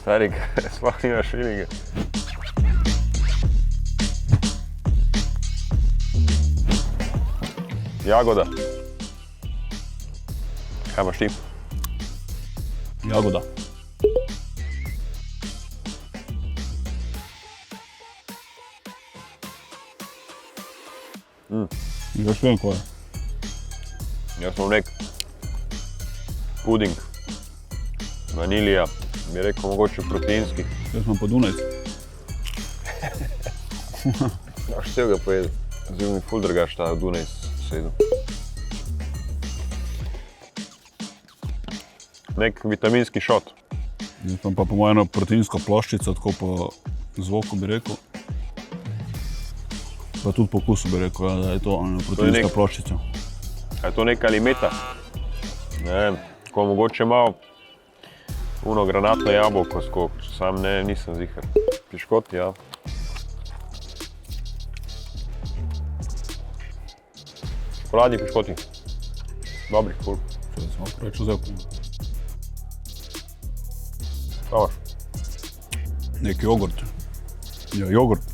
Stari, sploh nimaš feelinga. Jagoda. Kaj imaš ti? Jagoda. Jaz vem, kaj je. Jaz sem nek puding, vanilija, bi rekel mogoče proteinski. Jaz sem pa Dunajc. Daš vsega pojedel. Zdaj mi ful drugač ta Dunajc sedel. Nek vitaminski šot. Jaz sem pa po mojem eno proteinsko ploščico, tako po zvoku bi rekel. Pa tudi po okusu bi rekel, da je to proteinska ploščica. Je to neka limeta? Ne vem, ko mogoče malo uno granatno jabolko skok, sam ne, nisem zihar. Piškoti, ja. Čokoladni piškoti. Dobri, ful. Če sem preveč vzel. Kaj imaš? Nek jogurt. Ja, jogurt.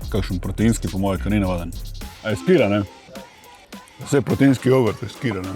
Kakšen proteinski po moje, kar ni navaden. A je skira, ne? Vse proteinski jogurt je skira, ne?